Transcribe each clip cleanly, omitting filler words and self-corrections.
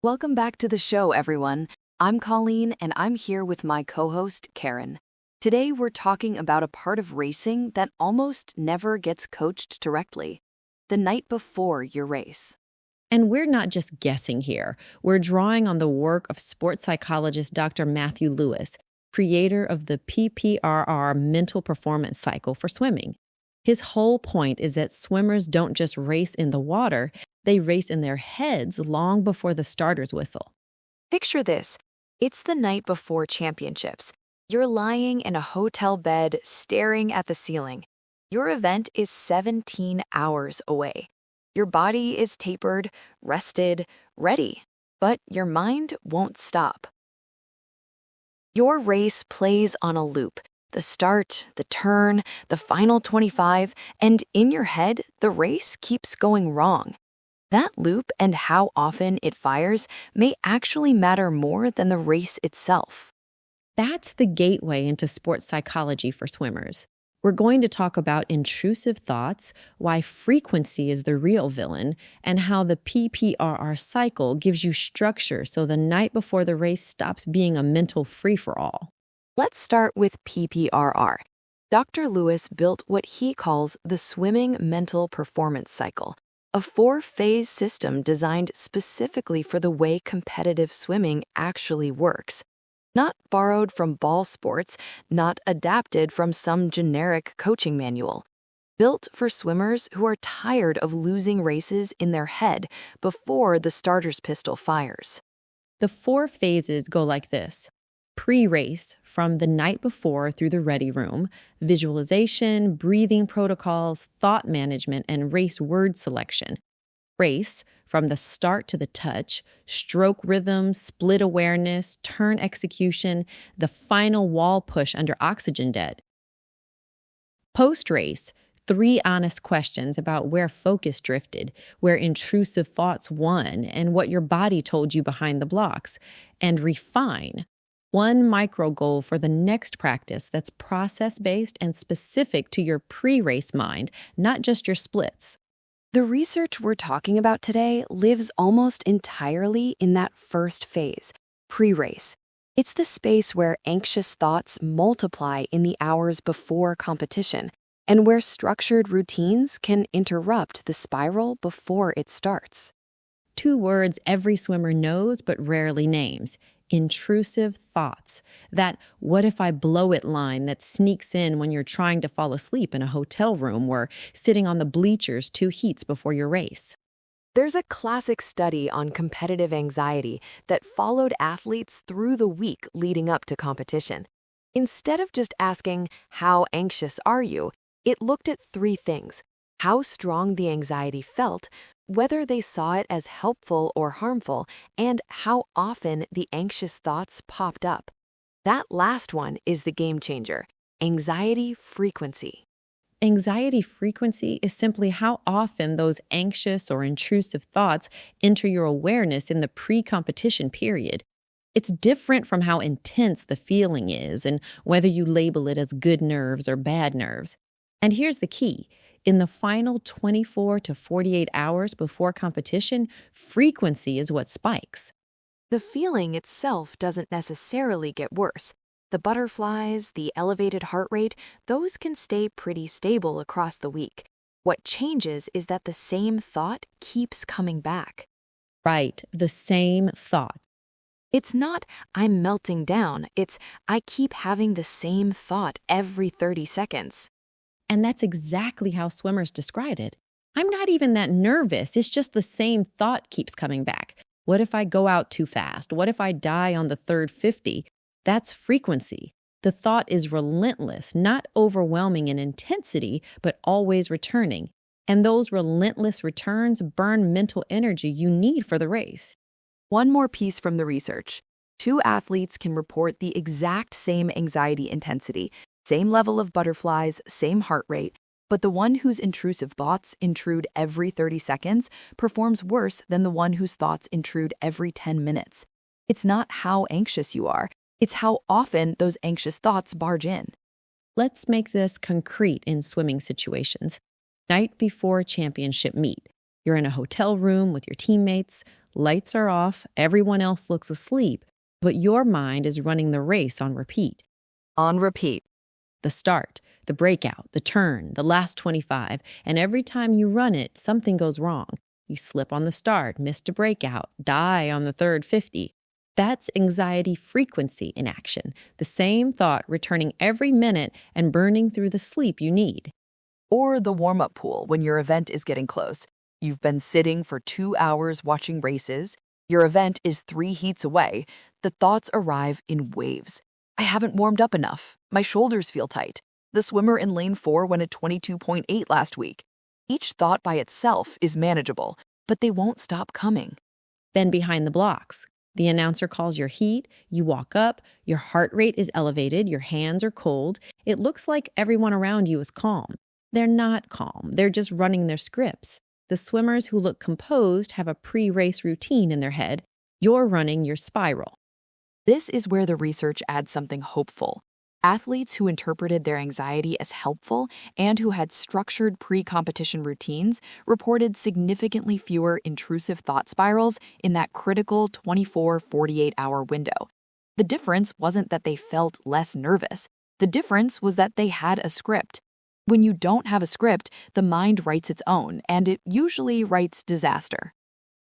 Welcome back to the show, everyone. I'm Colleen, and I'm here with my co-host, Karen. Today, we're talking about a part of racing that almost never gets coached directly: the night before your race. And we're not just guessing here. We're drawing on the work of sports psychologist Dr. Matthew Lewis, creator of the PPR mental performance cycle for swimming. His whole point is that swimmers don't just race in the water, they race in their heads long before the starter's whistle. Picture this. It's the night before championships. You're lying in a hotel bed, staring at the ceiling. Your event is 17 hours away. Your body is tapered, rested, ready, but your mind won't stop. Your race plays on a loop: the start, the turn, the final 25, and in your head, the race keeps going wrong. That loop and how often it fires may actually matter more than the race itself. That's the gateway into sports psychology for swimmers. We're going to talk about intrusive thoughts, why frequency is the real villain, and how the PPR cycle gives you structure so the night before the race stops being a mental free-for-all. Let's start with PPRR. Dr. Lewis built what he calls the swimming mental performance cycle, a 4-phase system designed specifically for the way competitive swimming actually works. Not borrowed from ball sports, not adapted from some generic coaching manual. Built for swimmers who are tired of losing races in their head before the starter's pistol fires. The 4 phases go like this: pre-race, from the night before through the ready room, visualization, breathing protocols, thought management, and race word selection. Race, from the start to the touch, stroke rhythm, split awareness, turn execution, the final wall push under oxygen dead. Post-race, 3 honest questions about where focus drifted, where intrusive thoughts won, and what your body told you behind the blocks. And refine, 1 micro goal for the next practice that's process-based and specific to your pre-race mind, not just your splits. The research we're talking about today lives almost entirely in that first phase, pre-race. It's the space where anxious thoughts multiply in the hours before competition, and where structured routines can interrupt the spiral before it starts. 2 words every swimmer knows but rarely names: intrusive thoughts. That "what if I blow it" line that sneaks in when you're trying to fall asleep in a hotel room or sitting on the bleachers 2 heats before your race. There's a classic study on competitive anxiety that followed athletes through the week leading up to competition. Instead of just asking, "How anxious are you?" it looked at 3 things: how strong the anxiety felt, whether they saw it as helpful or harmful, and how often the anxious thoughts popped up. That last one is the game changer: anxiety frequency. Anxiety frequency is simply how often those anxious or intrusive thoughts enter your awareness in the pre-competition period. It's different from how intense the feeling is and whether you label it as good nerves or bad nerves. And here's the key: in the final 24 to 48 hours before competition, frequency is what spikes. The feeling itself doesn't necessarily get worse. The butterflies, the elevated heart rate, those can stay pretty stable across the week. What changes is that the same thought keeps coming back. Right, the same thought. It's not "I'm melting down," it's "I keep having the same thought every 30 seconds. And that's exactly how swimmers describe it. "I'm not even that nervous, it's just the same thought keeps coming back. What if I go out too fast? What if I die on the third 50? That's frequency. The thought is relentless, not overwhelming in intensity, but always returning. And those relentless returns burn mental energy you need for the race. One more piece from the research. 2 athletes can report the exact same anxiety intensity, same level of butterflies, same heart rate, but the one whose intrusive thoughts intrude every 30 seconds performs worse than the one whose thoughts intrude every 10 minutes. It's not how anxious you are, it's how often those anxious thoughts barge in. Let's make this concrete in swimming situations. Night before championship meet. You're in a hotel room with your teammates, lights are off, everyone else looks asleep, but your mind is running the race on repeat. On repeat. The start, the breakout, the turn, the last 25, and every time you run it, something goes wrong. You slip on the start, missed a breakout, die on the third 50. That's anxiety frequency in action, the same thought returning every minute and burning through the sleep you need. Or the warm-up pool when your event is getting close. You've been sitting for 2 hours watching races. Your event is 3 heats away. The thoughts arrive in waves. I haven't warmed up enough. My shoulders feel tight. The swimmer in lane 4 went at 22.8 last week. Each thought by itself is manageable, but they won't stop coming. Then behind the blocks, the announcer calls your heat, you walk up, your heart rate is elevated, your hands are cold. It looks like everyone around you is calm. They're not calm, they're just running their scripts. The swimmers who look composed have a pre-race routine in their head. You're running your spiral. This is where the research adds something hopeful. Athletes who interpreted their anxiety as helpful and who had structured pre-competition routines reported significantly fewer intrusive thought spirals in that critical 24-48-hour window. The difference wasn't that they felt less nervous. The difference was that they had a script. When you don't have a script, the mind writes its own, and it usually writes disaster.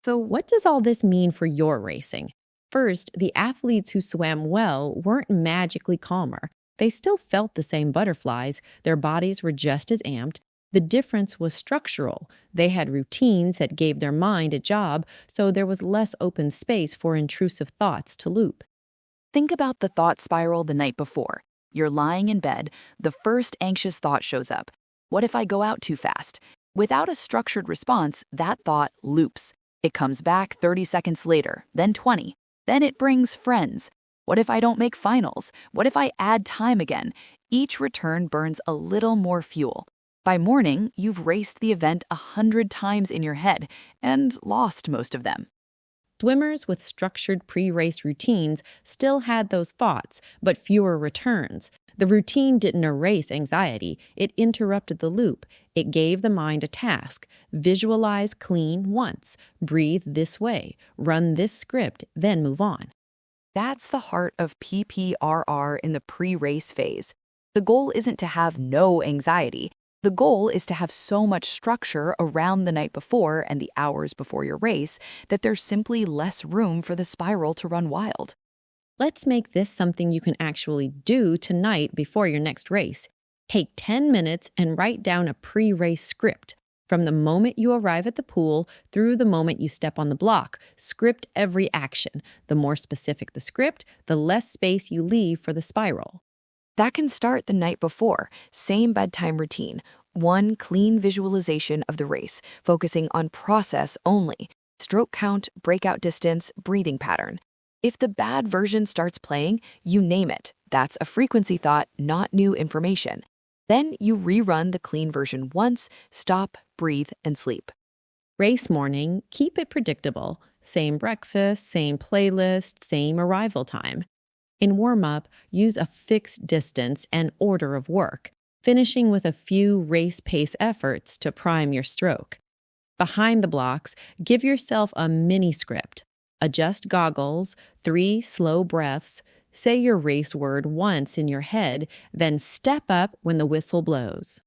So what does all this mean for your racing? First, the athletes who swam well weren't magically calmer. They still felt the same butterflies. Their bodies were just as amped. The difference was structural. They had routines that gave their mind a job, so there was less open space for intrusive thoughts to loop. Think about the thought spiral the night before. You're lying in bed, the first anxious thought shows up. What if I go out too fast? Without a structured response, that thought loops. It comes back 30 seconds later, then 20. Then it brings friends. What if I don't make finals? What if I add time again? Each return burns a little more fuel. By morning, you've raced the event 100 times in your head and lost most of them. Swimmers with structured pre-race routines still had those thoughts, but fewer returns. The routine didn't erase anxiety. It interrupted the loop. It gave the mind a task. Visualize clean once. Breathe this way. Run this script, then move on. That's the heart of PPRR in the pre-race phase. The goal isn't to have no anxiety. The goal is to have so much structure around the night before and the hours before your race that there's simply less room for the spiral to run wild. Let's make this something you can actually do tonight before your next race. Take 10 minutes and write down a pre-race script. From the moment you arrive at the pool through the moment you step on the block, script every action. The more specific the script, the less space you leave for the spiral. That can start the night before, same bedtime routine, one clean visualization of the race, focusing on process only, stroke count, breakout distance, breathing pattern. If the bad version starts playing, you name it. That's a frequency thought, not new information. Then you rerun the clean version once, stop, breathe, and sleep. Race morning, keep it predictable. Same breakfast, same playlist, same arrival time. In warm-up, use a fixed distance and order of work, finishing with a few race pace efforts to prime your stroke. Behind the blocks, give yourself a mini script. Adjust goggles, 3 slow breaths, say your race word once in your head, then step up when the whistle blows.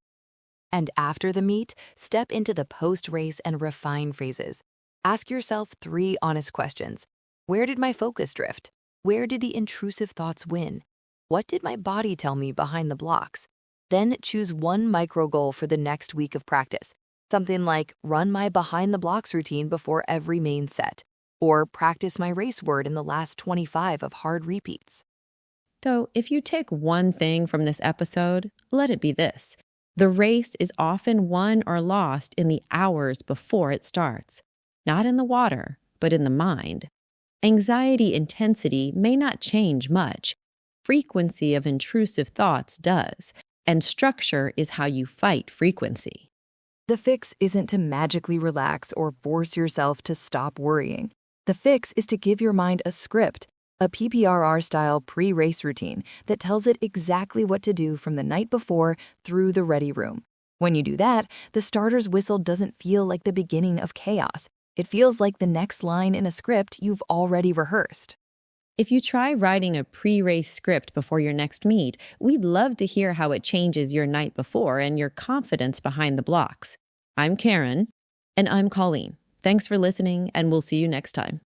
And after the meet, step into the post-race and refine phrases. Ask yourself 3 honest questions. Where did my focus drift? Where did the intrusive thoughts win? What did my body tell me behind the blocks? Then choose one micro goal for the next week of practice. Something like run my behind the blocks routine before every main set, or practice my race word in the last 25 of hard repeats. So if you take one thing from this episode, let it be this. The race is often won or lost in the hours before it starts. Not in the water, but in the mind. Anxiety intensity may not change much. Frequency of intrusive thoughts does, and structure is how you fight frequency. The fix isn't to magically relax or force yourself to stop worrying. The fix is to give your mind a script, a PPRR-style pre-race routine that tells it exactly what to do from the night before through the ready room. When you do that, the starter's whistle doesn't feel like the beginning of chaos. It feels like the next line in a script you've already rehearsed. If you try writing a pre-race script before your next meet, we'd love to hear how it changes your night before and your confidence behind the blocks. I'm Karen. And I'm Colleen. Thanks for listening, and we'll see you next time.